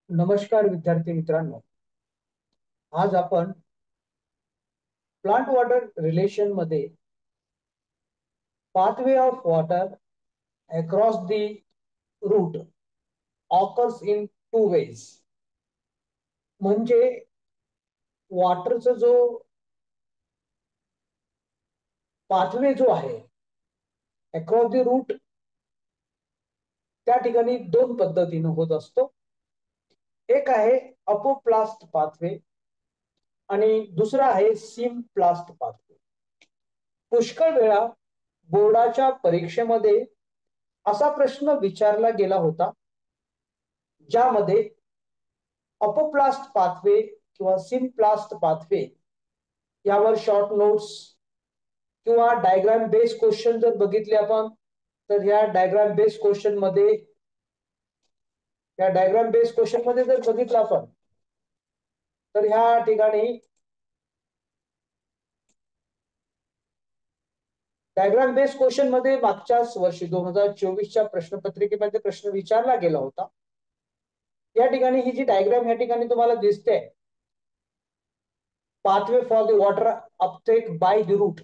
नमस्कार विद्यार्थी मित्रांनो. आज आपण प्लांट वॉटर रिलेशन मध्ये pathway of water across the root occurs in two ways. म्हणजे वॉटरचा जो पाथवे जो आहे अक्रॉस द रूट त्या ठिकाणी दोन पद्धतीने होत असतो. एक आहे अपोप्लास्ट पाथवे आणि दुसरा आहे सिम्प्लास्ट पाथवे. पुष्कळ वेळा बोर्डाच्या परीक्षेमध्ये असा प्रश्न विचारला गेला होता ज्यामध्ये अपोप्लास्ट पाथवे किंवा सिम्प्लास्ट पाथवे यावर शॉर्ट नोट्स किंवा डायग्राम बेस्ड क्वेश्चन जर बघितले आपण तर या डायग्राम बेस्ड क्वेश्चन मध्ये जर बघितलं आपण तर ह्या ठिकाणी डायग्राम बेस्ड क्वेश्चन मध्ये मागच्याच वर्षी 2024च्या प्रश्नपत्रिकेमध्ये प्रश्न विचारला गेला होता. या ठिकाणी ही जी डायग्राम या ठिकाणी तुम्हाला दिसते pathway for the water uptake by the root.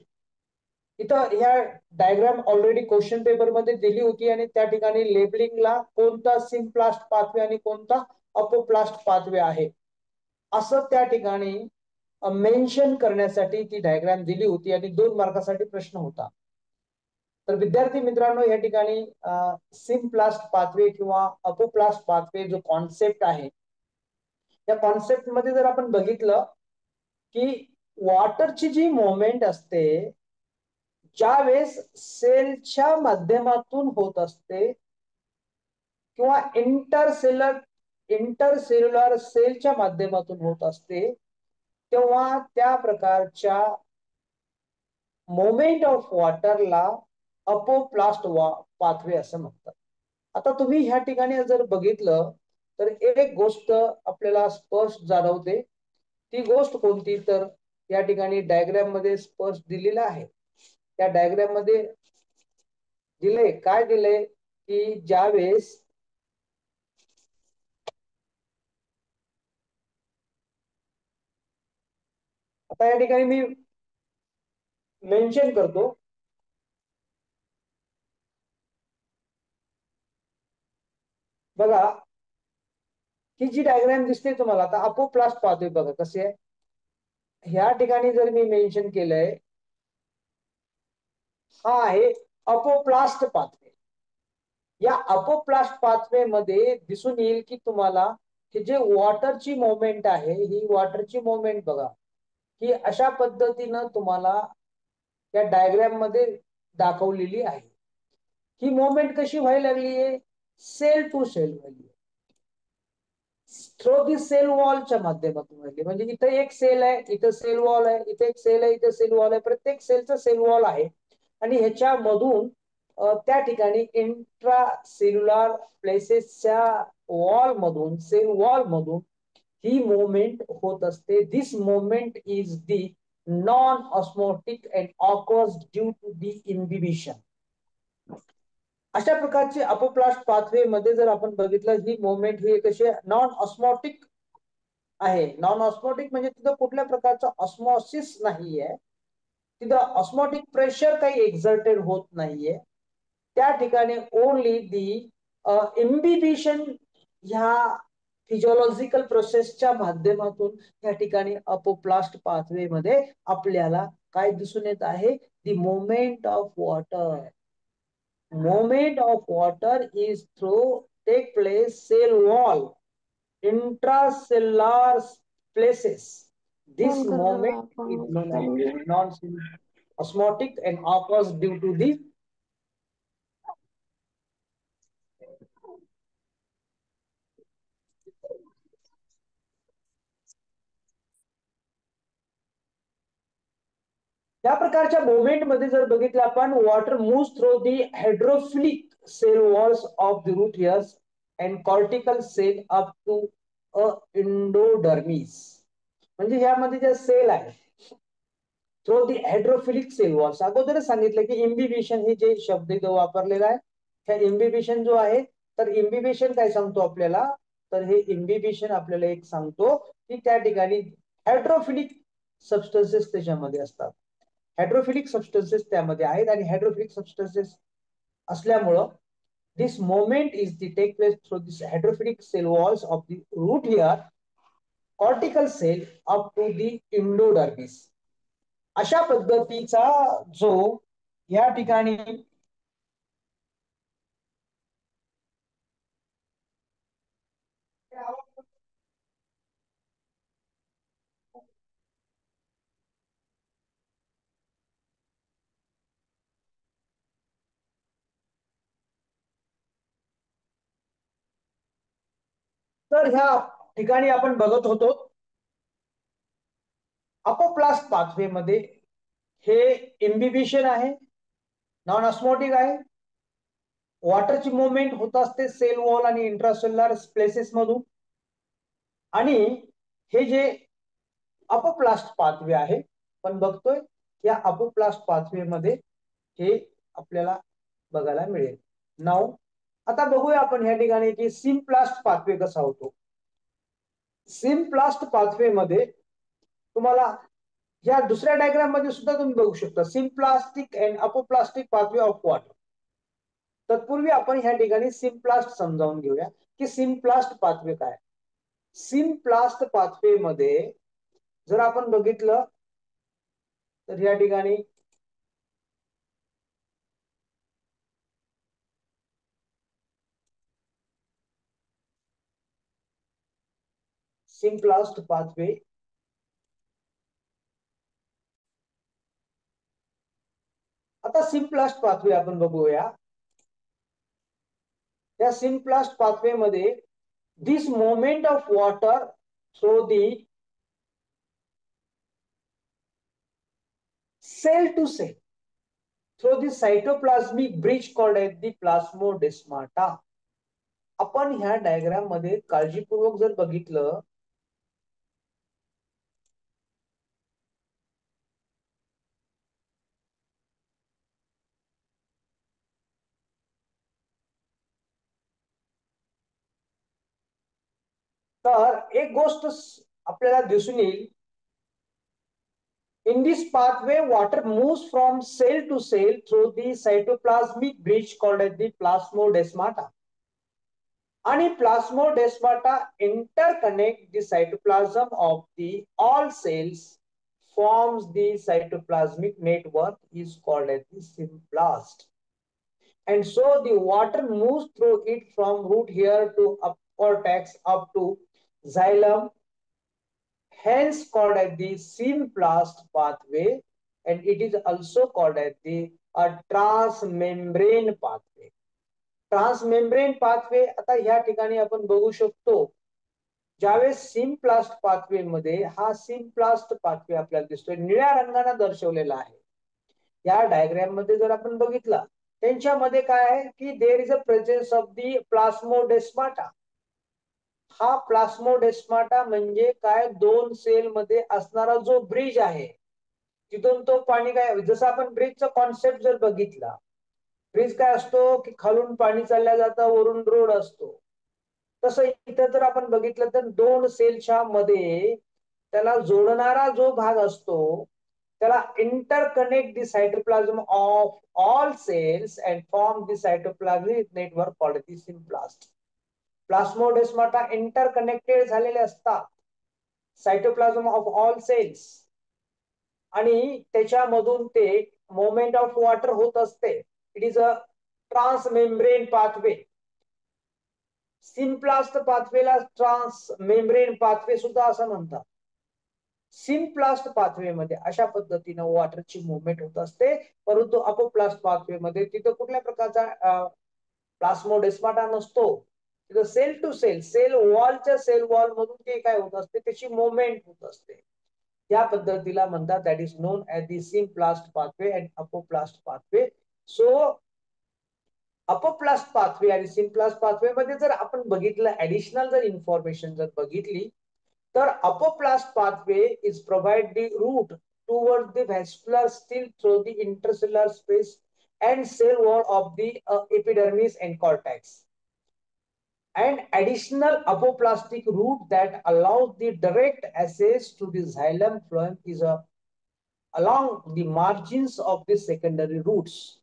इथं ह्या डायग्राम ऑलरेडी क्वेश्चन पेपर मध्ये दिली होती आणि त्या ठिकाणी लेबलिंगला कोणता सिम्प्लास्ट पाथवे आणि कोणता अपोप्लास्ट पाथवे आहे असं त्या ठिकाणी मेन्शन करण्यासाठी ती डायग्राम दिली होती आणि 2 मार्कासाठी प्रश्न होता. तर विद्यार्थी मित्रांनो या ठिकाणी सिम्प्लास्ट पाथवे किंवा अपोप्लास्ट पाथवे जो कॉन्सेप्ट आहे या कॉन्सेप्ट मध्ये जर आपण बघितलं की वॉटरची जी मोमेंट असते ज्यावेळेस सेलच्या माध्यमातून होत असते किंवा इंटरसेल्युलर सेलच्या माध्यमातून होत असते तेव्हा त्या प्रकारच्या मोमेंट ऑफ वॉटरला अपोप्लास्ट पाथवे असं म्हणतात. आता तुम्ही ह्या ठिकाणी जर बघितलं तर एक गोष्ट आपल्याला स्पष्ट जाणवते. ती गोष्ट कोणती तर या ठिकाणी डायग्राम मध्ये स्पष्ट दिलेलं आहे. त्या डायग्राम मध्ये दिले काय दिले की ज्यावेळेस आता या ठिकाणी मी मेन्शन करतो बघा ही जी डायग्राम दिसते तुम्हाला आता अपोप्लास्ट पाथवे बघा कसे आहे. ह्या ठिकाणी जर मी मेन्शन केलंय हा आहे अपोप्लास्ट पाथवे. या अपोप्लास्ट पाथवे मध्ये दिसून येईल की तुम्हाला हे जे वॉटरची मोमेंट आहे ही वॉटरची मोमेंट बघा ही अशा पद्धतीनं तुम्हाला या डायग्राम मध्ये दाखवलेली आहे. ही मोमेंट कशी व्हायला लागली आहे सेल टू सेल व्हायली थ्रू दी सेल वॉलच्या माध्यमातून व्हायली. म्हणजे इथे एक सेल आहे इथं सेल वॉल आहे इथे एक सेल आहे इथे सेल वॉल आहे प्रत्येक सेलचा सेल वॉल आहे आणि ह्याच्यामधून त्या ठिकाणी इंट्रा सेल्युलर प्लेसेसच्या वॉल मधून सेल वॉल मधून ही मोमेंट होत असते. This moment is the non osmotic and occurs due to the inhibition. अशा प्रकारची अपोप्लास्ट पाथवे मध्ये जर आपण बघितलं ही मोमेंट ही कशी नॉन ऑस्मोटिक आहे. नॉन ऑस्मोटिक म्हणजे तिथं कुठल्या प्रकारचं ऑस्मोसिस नाहीये. तिथं ऑस्मोटिक प्रेशर काही एक्झर्टेड होत नाहीये. त्या ठिकाणी ओनली दी इन्हिबिशन ह्या फिजिओलॉजिकल प्रोसेसच्या माध्यमातून या ठिकाणी अपोप्लास्ट पाथवे मध्ये आपल्याला काय दिसून येत आहे the moment of water. Movement of water is through take place cell wall intracellular places. This moment is known as non-osmotic and occurs due to the या प्रकारच्या मोमेंट मध्ये जर बघितलं आपण water moves through the hydrophilic cell walls of the root hairs and cortical cell up to a endodermis. म्हणजे यामध्ये जे cell आहे through the hydrophilic cell walls अगोदरच सांगितलं की इम्बिबिशन हे जे शब्द इथं वापरलेला आहे ह्या इम्बिबिशन जो आहे तर इम्बिबिशन काय सांगतो आपल्याला तर हे इन्हिबिशन आपल्याला एक सांगतो की त्या ठिकाणी हायड्रोफिलिक सबस्टन्सेस त्याच्यामध्ये असतात. हायड्रोफिलिक सबस्टन्सेस त्यामध्ये आहेत आणि हायड्रोफिलिक सबस्टन्सेस असल्यामुळं this movement is the take place through this hydrophilic cell walls of the root hair cortical cell up to the endodermis. अशा पद्धतीचा जो या ठिकाणी तर ह्या ठिकाणी आपण बघत होतो अपोप्लास्ट पाथवे मध्ये हे इन्हिबिशन आहे, नॉन ऑस्मोटिक आहे, वॉटरची मुवमेंट होत असते सेल वॉल आणि इंट्रासेल्युलर प्लेसेस मधून, आणि हे जे अपोप्लास्ट पाथवे आहे पण बघतोय या अपोप्लास्ट पाथवे मध्ये हे आपल्याला बघायला मिळेल. नाव आता बघूया आपण या ठिकाणी की सिम्प्लास्ट पाथवे कसा होतो. सिम्प्लास्ट पाथवे मध्ये तुम्हाला या दुसऱ्या डायग्राम मध्ये सुद्धा तुम्ही बघू शकता symplastic and apoplastic pathway of water. तत्पूर्वी आपण ह्या ठिकाणी सिम्प्लास्ट समजावून घेऊया की सिम्प्लास्ट पाथवे काय. सिम्प्लास्ट पाथवे मध्ये जर आपण बघितलं तर या ठिकाणी सिम्प्लास्ट पाथवे आता सिम्प्लास्ट पाथवे आपण बघूया. या सिम्प्लास्ट पाथवे मध्ये this moment of water through the cell to cell through the cytoplasmic bridge called as the plasmodesmata. आपण ह्या डायग्राम मध्ये काळजीपूर्वक जर बघितलं तर एक गोष्ट आपल्याला दिसून येईल. In this pathway, water moves from cell to cell through the cytoplasmic bridge called as the plasmodesmata. And plasmodesmata interconnect the cytoplasm of the all cells, forms the cytoplasmic network is called as the symplast. And so the water moves through it from root hair to up cortex up to xylem, hence called as the symplast pathway, and it is also called as the transmembrane pathway. Transmembrane pathway आता ह्या ठिकाणी आपण बघू शकतो ज्यावेळेस symplast pathway मध्ये हा symplast pathway आपल्याला दिसतोय निळ्या रंगाने दर्शवलेला आहे. या डायग्राम मध्ये जर आपण बघितला त्यांच्यामध्ये काय आहे की there is a presence of the plasmodesmata. हा प्लास्मोडेस्माटा म्हणजे काय दोन सेल मध्ये असणारा जो ब्रिज आहे तिथून तो पाणी काय जसं आपण ब्रिजचा कॉन्सेप्ट जर बघितला ब्रिज काय असतो की खालून पाणी चालल्या जातं वरून रोड असतो. तसं इथं जर आपण बघितलं तर दोन सेलच्या मध्ये त्याला जोडणारा जो भाग असतो त्याला interconnect the cytoplasm of all cells and form the cytoplasmic network called the symplast. Plasmodesmata interconnected झालेले असतात सायटोप्लाझम ऑफ ऑल सेल्स आणि त्याच्यामधून ते मोमेंट ऑफ वॉटर होत असते. It is a transmembrane pathway. Symplast पाथवेला ट्रान्समेम्ब्रेन पाथवे सुद्धा असं म्हणतात. सिम्प्लास्ट पाथवे मध्ये अशा पद्धतीने वॉटरची मुवमेंट होत असते परंतु अपोप्लास्ट पाथवे मध्ये तिथं कुठल्या प्रकारचा प्लास्मोडेस्माटा नसतो. तिथं सेल टू सेल सेल वॉलच्या सेल वॉल मधून ते काय होत असते त्याची मुवमेंट होत असते. या पद्धतीला म्हणतात that is known as the symplast pathway and apoplast pathway. So apoplast pathway आणि सिम्प्लास्ट पाथवे मध्ये जर आपण बघितलं ऍडिशनल जर इन्फॉर्मेशन जर बघितली तर apoplast pathway is provide the root toward the vascular steel through the intercellular space and cell wall of the epidermis and cortex. and additional apoplastic route that allows the direct access to the xylem phloem is along the margins of the secondary roots.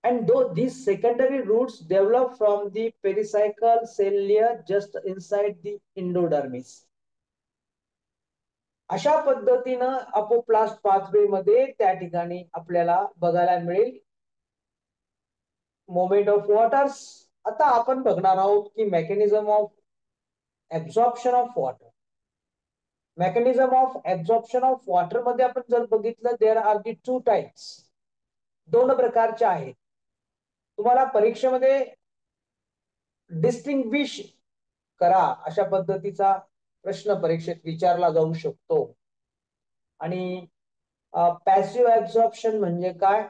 And though these secondary roots develop from the pericycle cell layer just inside the endodermis. अशा पद्धतीनं apoplast pathway मध्ये त्या ठिकाणी आपल्याला बघायला मिळेल moment of waters. आता आपण बघणार आहोत की mechanism of absorption of water. Mechanism of absorption of water मध्ये आपण जर बघितलं there are the two types. दोन प्रकारचे आहेत. तुम्हाला परीक्षेमध्ये डिस्टिंग्विश करा अशा पद्धतीचा प्रश्न परीक्षेत विचारला जाऊ शकतो. आणि पॅसिव्ह ऍब्झॉर्प्शन म्हणजे काय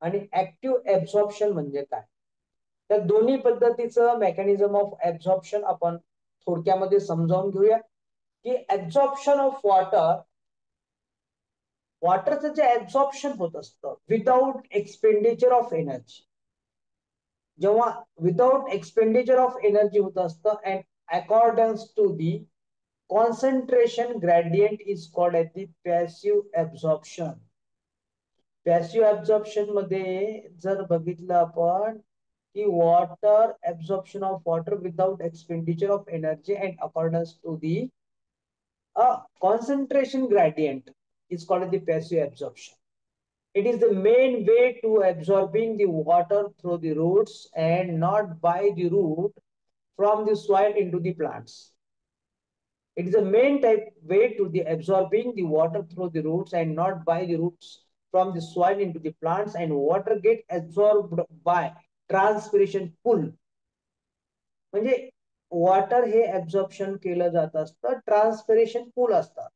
आणि ऍक्टिव्ह ऍब्झॉर्प्शन म्हणजे काय, त्या दोन्ही पद्धतीचं मेकॅनिझम ऑफ ऍब्झॉर्प्शन आपण थोडक्यामध्ये समजावून घेऊया. की ऍब्झॉर्प्शन ऑफ वॉटरचं जे ऍब्झॉर्प्शन होत असतं विदाउट एक्सपेंडिचर ऑफ एनर्जी, जेव्हा विदाउट एक्सपेंडिचर ऑफ एनर्जी होत असतं and accordance to the concentration gradient is called as the passive absorption. Passive absorption मध्ये जर बघितलं आपण की water absorption of water without expenditure of energy and accordance to the concentration gradient is called the passive absorption. It is the main way to absorbing the water through the roots and not by the root from the soil into the plants. It is the main type way to the absorbing the water through the roots and not by the roots from the soil into the plants, and water get absorbed by transpiration pull. म्हणजे water हे absorption केलं जात असतं transpiration pull असतात.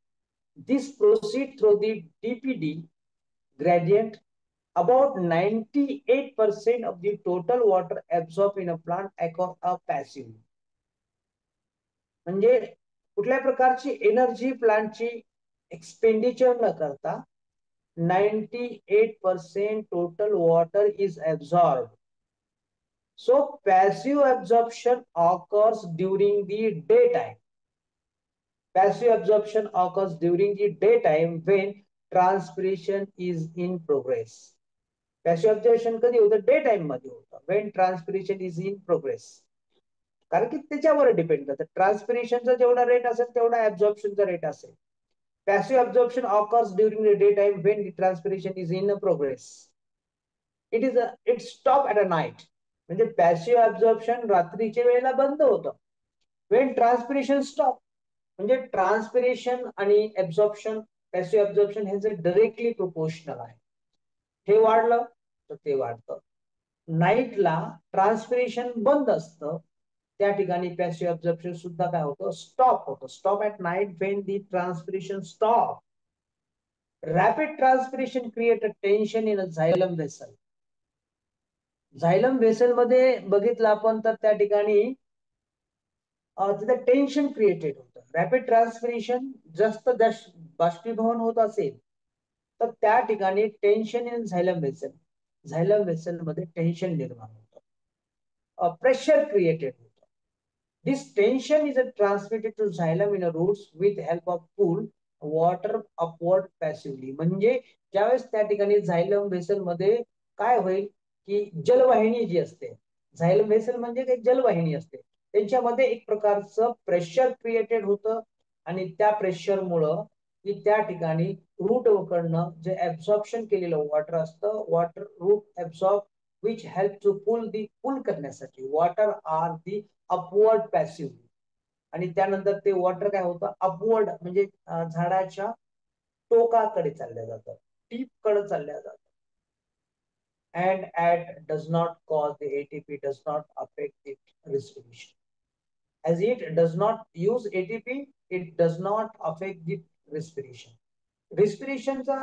This proceed through the DPD gradient. About 98% of the total water absorb in a plant a passive. म्हणजे कुठल्या प्रकारची energy प्लांटची एक्सपेंडिचर न करता 98% total water is absorb. So passive absorption occurs during the daytime. Passive absorption occurs during the daytime when transpiration is in progress. Passive absorption कधी होतं? Day time मध्ये होतं when transpiration is in progress. कारण की त्याच्यावर depend करतं. ट्रान्सपिरेशनचा जेवढा rate असेल तेवढा ऍब्झॉर्प्शनचा रेट असेल. Passive absorption occurs during the daytime when the transpiration is in progress. It stop at a night. म्हणजे पॅसिव्ह ऍब्झॉर्प्शन रात्रीच्या वेळेला बंद होतं वेन ट्रान्सपिरेशन स्टॉप. म्हणजे ट्रान्सपिरेशन आणि ऍब्झॉर्प्शन पॅसिव्ह ऍब्झॉर्प्शन हे डायरेक्टली प्रोपोर्शनल आहे. हे वाढलं तर ते वाढतं. नाईटला ट्रान्सपिरेशन बंद असतं त्या ठिकाणी पॅसिव्ह ऍब्झॉर्प्शन सुद्धा काय होतं? स्टॉप होतं. Stop at night when the transpiration stop. Rapid transpiration create a tension in a झायलम vessel. झायलम vessel मध्ये बघितलं आपण तर त्या ठिकाणी तिथे टेन्शन क्रिएटेड होतं. रॅपिड ट्रान्सपिरेशन जास्त बाष्पीभवन होत असेल तर त्या ठिकाणी टेन्शन इन झायलम व्हेसल. झायलम व्हेसल मध्ये टेन्शन निर्माण होतं. प्रेशर क्रिएटेड होतं. This tension is transmitted to xylem in a roots with help of pull water upward passively. म्हणजे ज्यावेळेस त्या ठिकाणी झायलम व्हेसल मध्ये काय होईल की जलवाहिनी जी असते, झायलम व्हेसल म्हणजे एक जलवाहिनी असते, त्यांच्यामध्ये एक प्रकारचं प्रेशर क्रिएटेड होतं आणि त्या प्रेशरमुळं की त्या ठिकाणी रूट कडनं जे ऍब्झॉर्प्शन केलेलं वॉटर असतं water root absorb which help to pull करण्यासाठी water are the upward passive. आणि त्यानंतर ते वॉटर काय होतं? अपवर्ड म्हणजे झाडाच्या टोकाकडे चालल्या जातं, टीप कडे चालल्या जातं. And does not cause the ATP, does not affect the respiration. As it does not use ATP, it does not affect the respiration. रिस्पिरेशनचा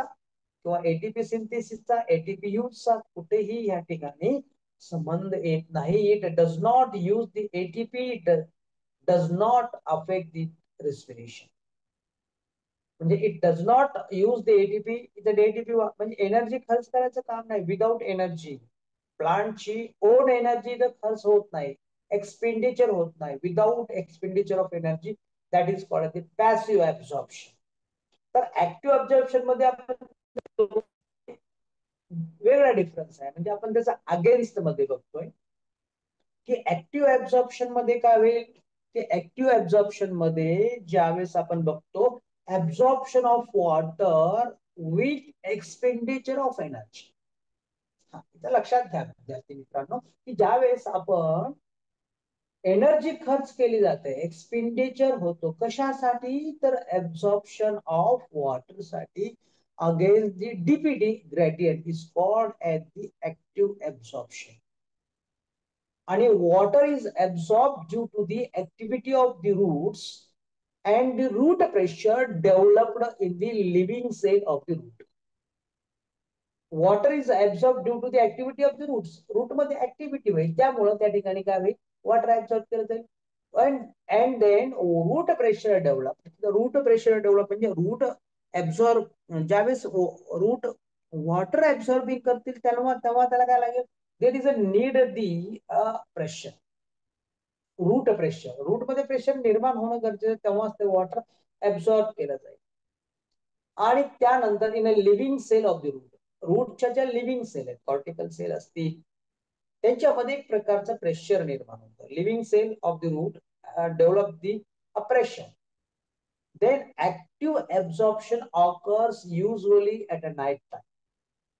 किंवा एटीपी सिंथेसिसचा एटीपी यूजचा कुठेही या ठिकाणी संबंध येत नाही. It does not use the ATP, does not affect the respiration. म्हणजे it does not use the ATP. ATP म्हणजे energy खर्च करायचं काम नाही. विदाउट एनर्जी प्लांटची ओन एनर्जी तर खर्च होत नाही. एक्सपेंडिचर होत नाही, without expenditure of energy, that is called the passive absorption. तर ऍक्टिव्ह ऍब्झॉर्प्शन मध्ये आपण वेगळा डिफरन्स आहे, म्हणजे आपण त्याचा अगेन्स्ट मध्ये बघतोय की ऍक्टिव्ह ऍब्झॉर्प्शन मध्ये काय होईल, की ऍक्टिव्ह ऍब्झॉर्प्शन मध्ये ज्यावेळेस आपण बघतो absorption of water with expenditure of energy. लक्षात घ्या विद्यार्थी मित्रांनो, की ज्यावेळेस आपण एनर्जी खर्च केली जाते, एक्सपेंडिचर होतो कशासाठी, तर ऍब्झॉर्प्शन ऑफ वॉटर साठी against the DPT gradient is called as the active absorption. आणि water is absorbed due to the activity of the roots and the root pressure developed in the living cell of the root. Water is absorbed due to the activity of the roots. Root मध्ये activity होईल, त्यामुळे त्या ठिकाणी काय होईल, water absorb केलं जाईल. and then root pressure develop. Root pressure develop म्हणजे रूट ऍब्सॉर्ब, ज्यावेळेस रूट वॉटर ऍब्सॉर्बिंग करतील तेव्हा त्याला काय लागेल, there is a need the pressure, root pressure. Root मध्ये प्रेशर निर्माण होणं गरजेचं, तेव्हाच ते वॉटर ऍब्सॉर्ब केलं जाईल. आणि त्यानंतर in a living cell of the root, रूटच्या ज्या लिव्हिंग सेल आहेत, कॉर्टिकल सेल असतील, त्यांच्यामध्ये एक प्रकारचं प्रेशर निर्माण होतं. Living cell of the root develop the pressure. Then active absorption occurs usually at a night time.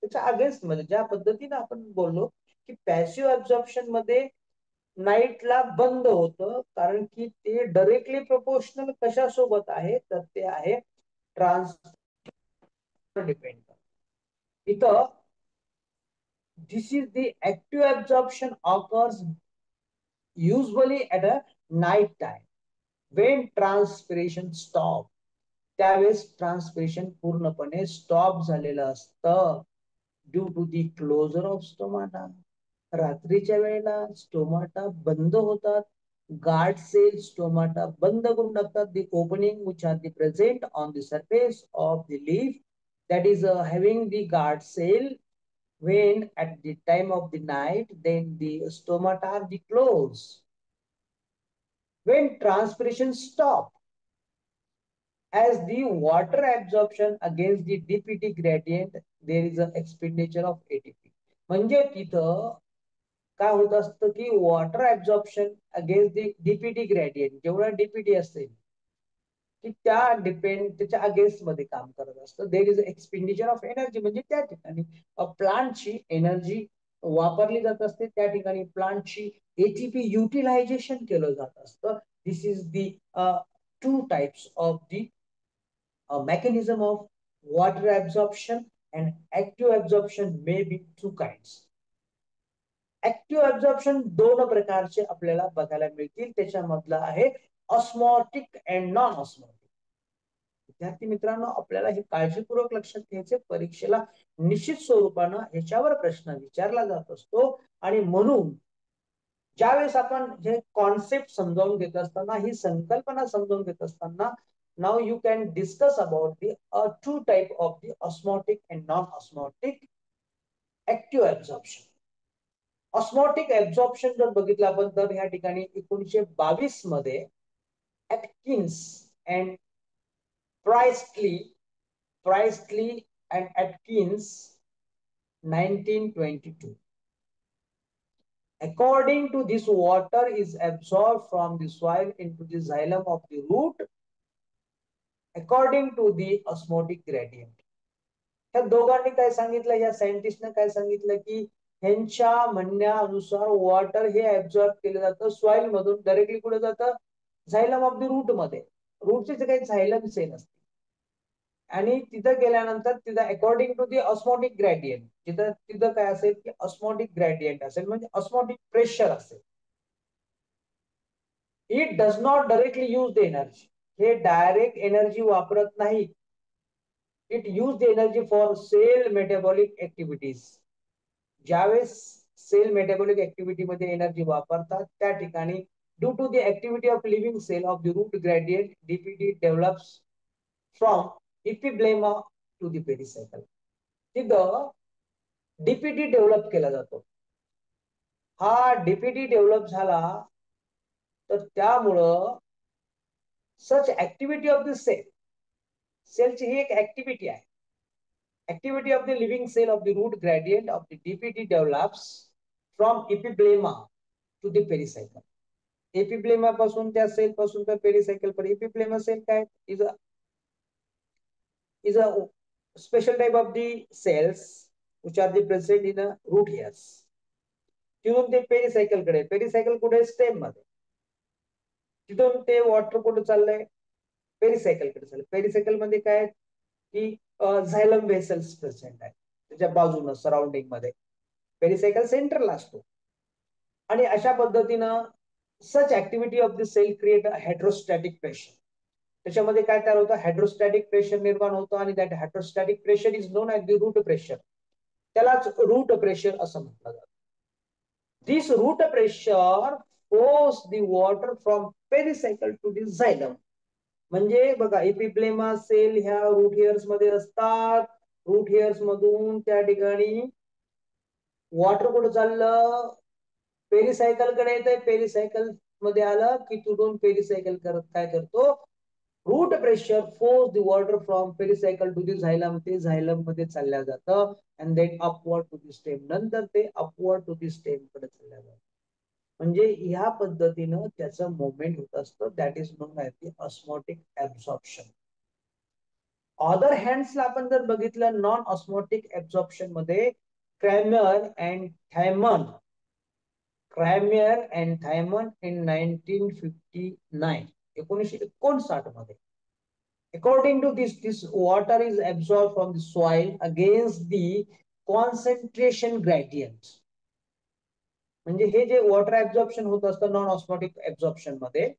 त्याच्या अगेन्स्ट मध्ये ज्या पद्धतीने आपण बोललो की पॅसिव्ह ऍब्झॉर्प्शन मध्ये नाईटला बंद होतं, कारण की ते डायरेक्टली प्रोपोर्शनल कशासोबत आहे, तर ते आहे ट्रान्सफर डिपेंड. इथं this is the active absorption occurs usually at a night time when transpiration stop. त्यावेळेस ट्रान्सपिरेशन पूर्णपणे स्टॉप झालेलं असतं due to the closure of stomata. रात्रीच्या वेळेला स्टोमाटा बंद होतात, गार्ड सेल स्टोमाटा बंद करून टाकतात. The opening which are the present on the surface of the leaf that is having the guard cell. When at the time of the night, then the stomata are the closed. When transpiration stop, as the water absorption against the dpt gradient, there is an expenditure of ATP. म्हणजे तिथं काय होत असतं की water absorption against दी DPT gradient, जेवढा DPT असेल की त्याच्या अगेन्स्ट मध्ये काम करत असतं. There is expenditure of energy, म्हणजे त्या ठिकाणी प्लांटची एनर्जी वापरली जात असते, त्या ठिकाणी प्लांटची एटीपी युटिलायझेशन केलं जात असतं. This is the two types of the mechanism of water absorption, and active absorption may be two kinds. Active absorption दोन प्रकारचे आपल्याला बघायला मिळतील, त्याच्यामधला आहे ऑस्मॉटिक अँड नॉन ऑस्मॉटिक. विद्यार्थी मित्रांनो, आपल्याला हे काळजीपूर्वक लक्षात घ्यायचे, परीक्षेला निश्चित स्वरूपानं ह्याच्यावर प्रश्न विचारला जात असतो. आणि म्हणून ज्यावेळेस आपण हे कॉन्सेप्ट समजावून घेत असताना, ही संकल्पना समजावून घेत असताना, now you can discuss about the two type of the osmotic and non-osmotic active absorption. Osmotic absorption जर बघितलं आपण तर या ठिकाणी 1922 मध्ये ऍटकिन्स and प्राइस्टली and ऍटकिन्स 1922. According to this, water is absorbed from the soil into the xylem of the root according to the osmotic gradient. ह्या दोघांनी काय सांगितलं, या सायंटिस्टने काय सांगितलं की ह्यांच्या म्हणण्यानुसार वॉटर हे ऍब्झॉर्ब केलं जातं सॉइल मधून, डायरेक्टली कुठे जातं, झायलम ऑफ द रूट मध्ये. रूटचे काही झायलम सेल असते आणि तिथं गेल्यानंतर तिथं according to the osmotic gradient, तिथं काय असेल की ऑस्मॉटिक ग्रेडियंट असेल, म्हणजे ऑस्मॉटिक प्रेशर असेल. It does not directly use the energy, हे डायरेक्ट एनर्जी वापरत नाही. It use the energy for cell metabolic activities. ज्यावेळेस सेल मेटाबॉलिक ऍक्टिव्हिटी मध्ये एनर्जी वापरतात, त्या ठिकाणी due to the activity of living cell of the root gradient, DPT develops from epiblema to the pericycle. तिथं DPT develop केला जातो. हा DPT develop झाला तर त्यामुळं सच ऍक्टिव्हिटी ऑफ द सेलची ही एक ऍक्टिव्हिटी आहे. Activity of the living cell of the root gradient of the DPT develops from epiblema to the pericycle. Epiblema पासून त्या सेल पासून तर पेरिसायकल पर्यंत. एपिब्लेमा सेल काय is a special type of the cells which are the present in a root hairs. तिथून ते pericycle कडे, pericycle कुठे स्टेम मध्ये, तिथून ते वॉटर कुठे चाललंय पेरिसायकल कडे चाललंय. पेरिसायकल मध्ये काय की झायलम व्हेसल्स प्रेझेंट आहे त्याच्या बाजूनं सराउंडिंग मध्ये. पेरिसायकल सेंटरला असतो. आणि अशा पद्धतीनं such activity of the cell create a hydrostatic pressure. त्याच्यामध्ये काय तयार होतं, हायड्रोस्टॅटिक प्रेशर निर्माण होतं आणि that hydrostatic pressure is known as the root pressure. त्यालाच रूट प्रेशर असं म्हटलं जातं. This root pressure force the water from pericycle to the xylem. म्हणजे बघा एपिब्लेमा सेल ह्या रूट हेअर्स मध्ये असतात. रूट हेअर्स मधून त्या ठिकाणी वॉटर कुठं चाललं पेरिसायकल कडे येतंय. पेरिसायकल मध्ये आलं की तिथून पेरिसायकल काय करतो, root pressure force the water from pericycle to the xylem. ते झायलम मध्ये चालल्या जातं and then upward to the stem. नंतर ते अपवर्ड टू द स्टेम कडे चालल्या जातं. म्हणजे ह्या पद्धतीनं त्याचं मुवमेंट होत असतं. That is known as the osmotic absorption. Other हँड्सला आपण जर बघितलं नॉन ऑस्मोटिक ऍब्झॉर्प्शन मध्ये क्रॅमर अँड थायमन in 1959 1959 मध्ये. According to this water is absorbed from the soil against the concentration gradient. म्हणजे हे जे वॉटर ऍब्झॉर्प्शन होत असतं नॉन ऑस्मोटिक ऍब्झॉर्प्शन मध्ये,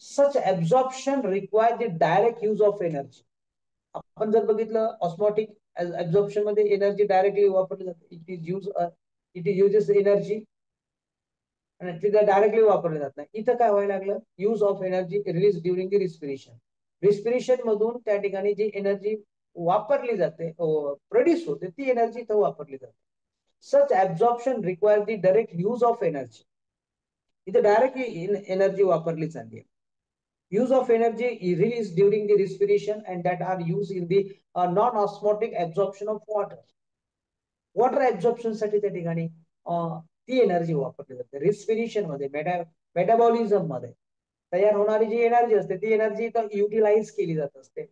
such absorption require the direct use of energy. आपण जर बघितलं ऑस्मोटिक ऍब्झॉर्प्शन मध्ये एनर्जी डायरेक्टली वापरली जाते. इट युजेस एनर्जी आणि तिथं डायरेक्टली वापरले जात नाही. इथं काय व्हायला लागलं, use of energy release during the respiration. Respiration मधून त्या ठिकाणी जी एनर्जी वापरली जाते, प्रोड्यूस होते, ती एनर्जी इथं वापरली जाते. Such absorption require the direct use of energy. इथं डायरेक्टली एनर्जी वापरली चालली आहे. use of energy is released during the respiration and that are used in the non-osmotic absorption of water. Water absorption साठी त्या ठिकाणी ती एनर्जी वापरली जाते. रिस्पिरेशन मध्ये, मेटाबॉलिझम मध्ये तयार होणारी जी एनर्जी असते ती एनर्जी युटिलाइज केली जात असते.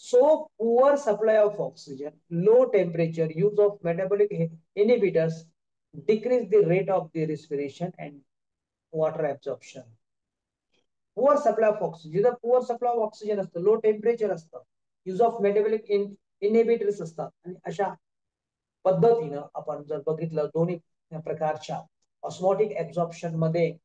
So poor supply of oxygen, low temperature, use of metabolic inhibitors decrease the rate of the respiration and water absorption. Poor supply of oxygen, जिथं पुअर सप्लाय ऑफ ऑक्सिजन असतं, low temperature असतं, use of metabolic inhibitors असतात. आणि अशा पद्धतीनं आपण जर बघितलं दोन्ही प्रकारच्या ऑस्मोटिक ऍब्झॉर्प्शन मध्ये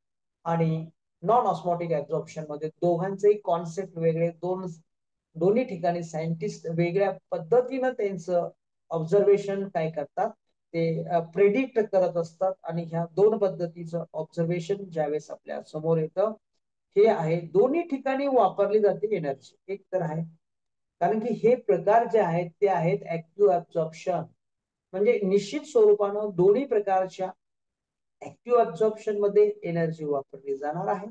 आणि नॉन ऑस्मोटिक ऍब्झॉर्प्शन मध्ये दोघांचेही कॉन्सेप्ट वेगळे, दोन्ही ठिकाणी सायंटिस्ट वेगळ्या पद्धतीनं त्यांचं ऑब्झर्वेशन काय करतात ते प्रेडिक्ट करत असतात. आणि ह्या दोन पद्धतीचं ऑब्झर्वेशन ज्यावेळेस आपल्या समोर येतं हे आहे, दोन्ही ठिकाणी वापरली जाते एनर्जी. एक तर आहे कारण की हे प्रकार जे आहेत ते आहेत ऍक्टिव्ह ऍब्झॉर्प्शन. म्हणजे निश्चित स्वरूपानं दोन्ही प्रकारच्या ऍक्टिव्ह ऍब्झॉर्प्शन मध्ये एनर्जी वापरली जाणार आहे.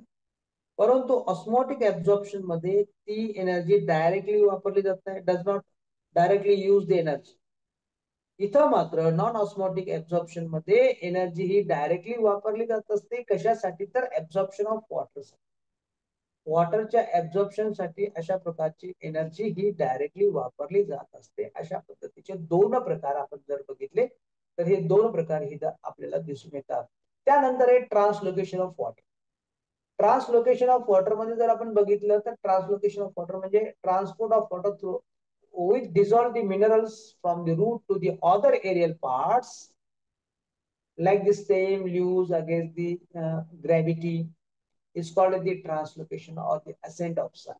परंतु ऑस्मोटिक ऍब्झॉर्प्शन मध्ये ती एनर्जी डायरेक्टली वापरली जात नाही, does not directly use the energy. इथं मात्र नॉन ऑस्मोटिक ऍब्झॉर्प्शन मध्ये एनर्जी ही डायरेक्टली वापरली जात असते. कशासाठी तर ऍब्झॉर्प्शन ऑफ वॉटर. वॉटरच्या ऍब्झॉर्प्शन साठी अशा प्रकारची एनर्जी ही डायरेक्टली वापरली जात असते. अशा पद्धतीचे दोन प्रकार आपण जर बघितले तर हे दोन प्रकार ही आपल्याला दिसून येतात. त्यानंतर आहे translocation of water. Translocation of water मध्ये जर आपण बघितलं तर ट्रान्सलोकेशन ऑफ वॉटर म्हणजे transport of water through which dissolve the minerals from the root to the other aerial parts like the stem, leaves against the gravity is called the translocation or the ascent of sun.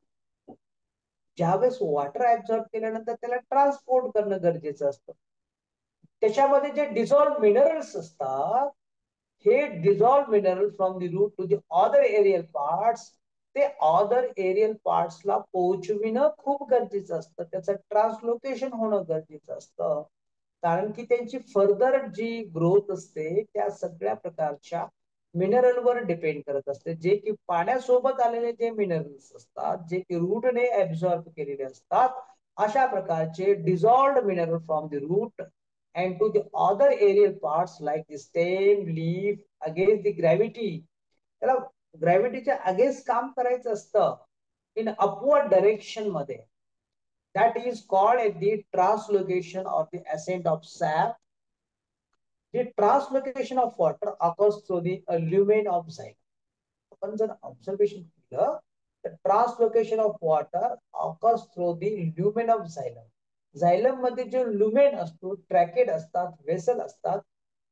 ज्यावेळेस water absorb केल्यानंतर त्याला transport करणं गरजेचं असतं. त्याच्यामध्ये जे dissolve minerals असतात हे dissolve mineral from the root to the other aerial parts, ते अदर एरियल पार्ट्सला पोहोचविणं खूप गरजेचं असतं. त्याचं ट्रान्सलोकेशन होणं गरजेचं असतं. कारण की त्यांची फर्दर जी ग्रोथ असते त्या सगळ्या प्रकारच्या मिनरलवर डिपेंड करत असते, जे की पाण्यासोबत आलेले जे मिनरल्स असतात, जे की रूटने ऍब्सॉर्ब केलेले असतात, अशा प्रकारचे dissolved mineral from the root and to the other aerial parts like the stem, leaf against the gravity. त्याला ग्रॅव्हिटीच्या अगेन्स्ट काम करायचं असतं इन अपवर्ड डायरेक्शन मध्ये. That is called at the translocation of the ascent of sap. The translocation of water occurs through the lumen of xylem. आपण जर observation केलं तर translocation of water occurs through the lumen of xylem. Xylem मध्ये जो lumen असतो, ट्रॅकेट असतात, vessel असतात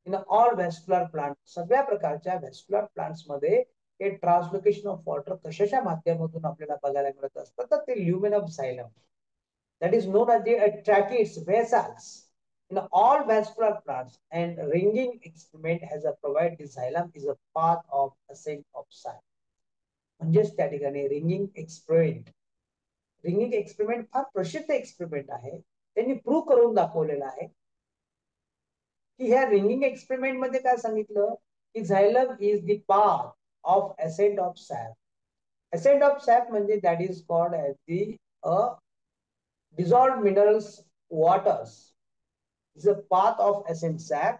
in all vascular plant. सगळ्या प्रकारच्या व्हॅस्क्युलर प्लांट्स मध्ये हे ट्रान्सलोकेशन ऑफ वॉटर कशाच्या माध्यमातून आपल्याला बघायला मिळत असतं, तर ते lumen of xylem. That is known as the tracheids, vessels in all vascular plants, and ringing experiment has a provided the xylem is a path of ascent of sap. म्हणजेच त्या ठिकाणी रिंगिंग एक्सपेरिमेंट फार प्रसिद्ध experiment आहे. त्यांनी prove करून दाखवलेलं आहे की ह्या रिंगिंग एक्सपेरिमेंट मध्ये काय सांगितलं की xylem is the path of ascent of sap. Ascent of sap म्हणजे that is called as the dissolved minerals waters is a path of ascent sap.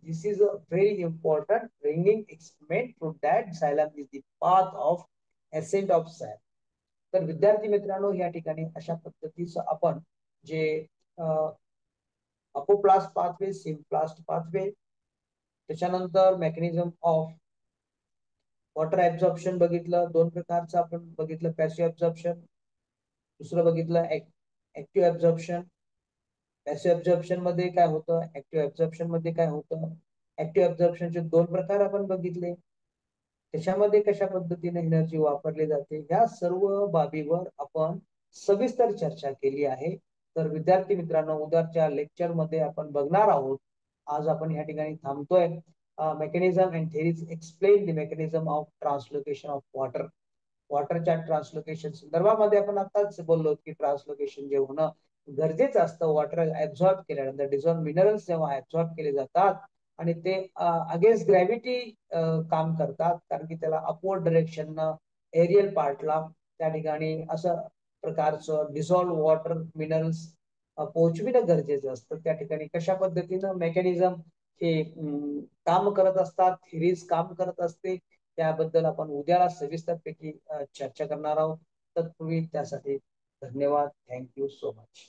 This is a very important ringing experiment to that xylem is the path of ascent of sap. तर विद्यार्थी मित्रांनो, या ठिकाणी अशा पद्धतीचं आपण जे apoplast pathway, symplast pathway, त्याच्यानंतर मेकॅनिझम ऑफ वॉटर ऍब्झॉर्प्शन बघितलं. दोन प्रकारचं आपण बघितलं, पॅसिव्ह ऍब्झॉर्प्शन, दुसरं बघितलं ऍक्टिव्ह ऍब्झॉर्प्शन. पॅसिव्ह ऍब्झॉर्प्शन मध्ये काय होतं, ऍक्टिव्ह ऍब्झॉर्प्शन मध्ये काय होतं. ऍक्टिव्ह ऍब्झॉर्प्शनचे दोन प्रकार आपण बघितले, त्याच्यामध्ये कशा पद्धतीने एनर्जी वापरली जाते, या सर्व बाबीवर आपण सविस्तर चर्चा केली आहे. तर विद्यार्थी मित्रांनो, उद्याच्या लेक्चर मध्ये आपण बघणार आहोत. आज आपण या ठिकाणी थांबतोय. Mechanism and theories explain the mechanism of translocation of water. वॉटरच्या ट्रान्सलोकेशन संदर्भामध्ये आपण आताच बोललो की ट्रान्सलोकेशन जे होणं गरजेचं असतं, वॉटर ऍब्झॉर्ब केल्यानंतर डिझॉल्व मिनरल्स जेव्हा ऍब्झॉर्ब केले जातात आणि ते अगेन्स्ट ग्रॅव्हिटी काम करतात, कारण की त्याला अपवर्ड डायरेक्शन एरियल पार्टला त्या ठिकाणी असं प्रकारचं डिझॉल्व वॉटर मिनरल्स पोहोचविणं गरजेचं असतं. त्या ठिकाणी कशा पद्धतीनं मेकॅनिझम हे काम करत असतात, थिरीज काम करत असते, त्याबद्दल आपण उद्याला सविस्तरपैकी चर्चा करणार आहोत. तत्पूर्वी त्यासाठी धन्यवाद. Thank you so much.